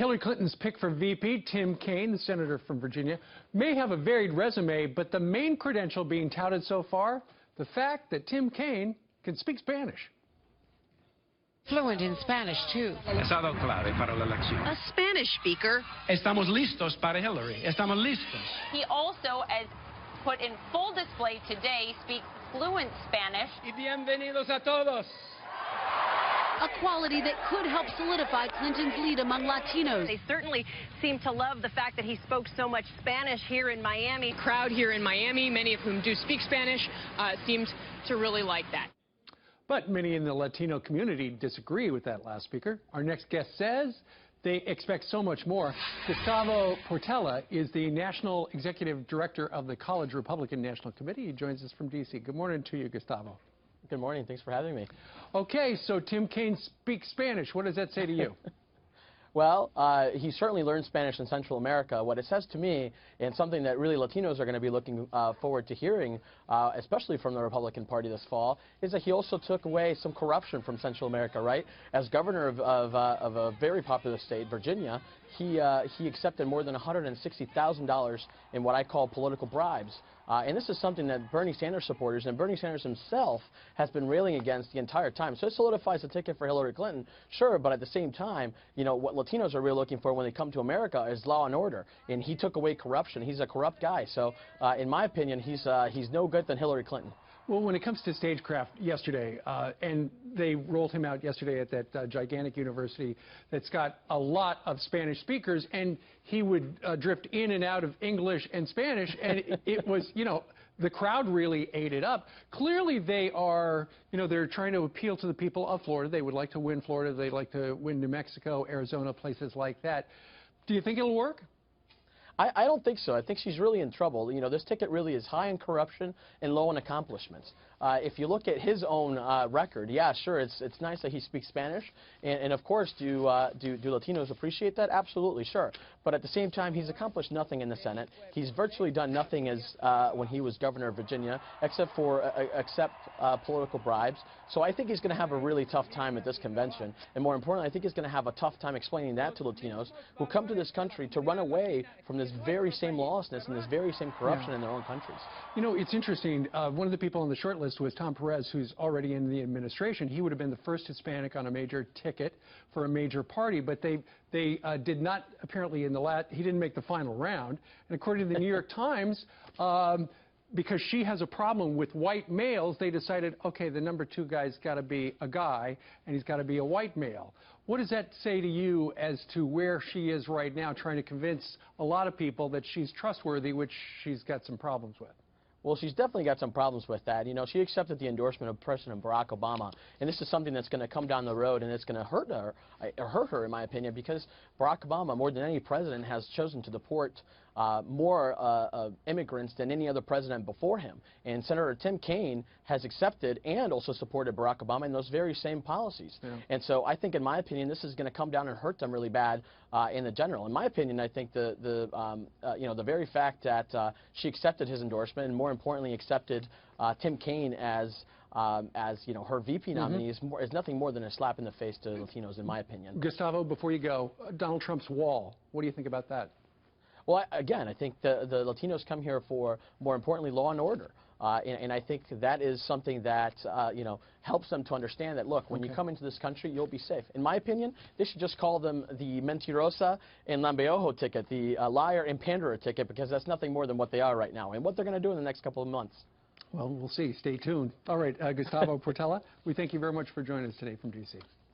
Hillary Clinton's pick for VP, Tim Kaine, the senator from Virginia, may have a varied resume, but the main credential being touted so far, the fact that Tim Kaine can speak Spanish. Fluent in Spanish, too. Estado claro para la elección. A Spanish speaker. Estamos listos para Hillary. Estamos listos. He also, as put in full display today, speaks fluent Spanish. Y bienvenidos a todos. A quality that could help solidify Clinton's lead among Latinos. They certainly seem to love the fact that he spoke so much Spanish here in Miami. Crowd here in Miami, many of whom do speak Spanish, seemed to really like that. But many in the Latino community disagree with that last speaker. Our next guest says they expect so much more. Gustavo Portela is the National Executive Director of the College Republican National Committee. He joins us from D.C. Good morning to you, Gustavo. Good morning. Thanks for having me. Okay, so Tim Kaine speaks Spanish. What does that say to you? Well, he certainly learned Spanish in Central America. What it says to me, and something that really Latinos are going to be looking forward to hearing, especially from the Republican Party this fall, is that he also took away some corruption from Central America, right? As governor of a very popular state, Virginia, he accepted more than $160,000 in what I call political bribes. And this is something that Bernie Sanders supporters and Bernie Sanders himself has been railing against the entire time. So it solidifies the ticket for Hillary Clinton, sure, but at the same time, you know, what Latinos are really looking for when they come to America is law and order. And he took away corruption. He's a corrupt guy. So in my opinion, he's no good than Hillary Clinton. Well, when it comes to stagecraft yesterday, and they rolled him out yesterday at that gigantic university that's got a lot of Spanish speakers, and he would drift in and out of English and Spanish, and it was, you know, the crowd really ate it up. Clearly they are, you know, they're trying to appeal to the people of Florida. They would like to win Florida. They'd like to win New Mexico, Arizona, places like that. Do you think it'll work? I don't think so. I think she's really in trouble. You know, this ticket really is high in corruption and low in accomplishments. If you look at his own record, yeah, sure, it's nice that he speaks Spanish, and of course, do Latinos appreciate that? Absolutely, sure. But at the same time, he's accomplished nothing in the Senate. He's virtually done nothing as when he was governor of Virginia, except political bribes. So I think he's going to have a really tough time at this convention, and more importantly, I think he's going to have a tough time explaining that to Latinos who come to this country to run away from this very same lawlessness and this very same corruption in their own countries. You know, it's interesting. One of the people on the short list was Tom Perez, who's already in the administration. He would have been the first Hispanic on a major ticket for a major party, but they did not, apparently, he didn't make the final round. And according to the New York Times, because she has a problem with white males, they decided, okay, the number 2 guy's got to be a guy, and he's got to be a white male. What does that say to you as to where she is right now, trying to convince a lot of people that she's trustworthy, which she's got some problems with? Well, she's definitely got some problems with that. You know, she accepted the endorsement of President Barack Obama, and this is something that's going to come down the road, and it's going to hurt her, in my opinion, because Barack Obama, more than any president, has chosen to deport more immigrants than any other president before him. And Senator Tim Kaine has accepted and also supported Barack Obama in those very same policies. Yeah. And so I think, in my opinion, this is going to come down and hurt them really bad in the general. In my opinion, I think you know, the very fact that she accepted his endorsement and, more importantly, accepted Tim Kaine as you know, her VP nominee is nothing more than a slap in the face to Latinos, in my opinion. Gustavo, before you go, Donald Trump's wall. What do you think about that? Well, again, I think the Latinos come here for, more importantly, law and order. And I think that is something that, you know, helps them to understand that, look, when you come into this country, you'll be safe. In my opinion, they should just call them the Mentirosa and Lambeojo ticket, the liar and panderer ticket, because that's nothing more than what they are right now and what they're going to do in the next couple of months. Well, we'll see. Stay tuned. All right, Gustavo Portela, we thank you very much for joining us today from D.C.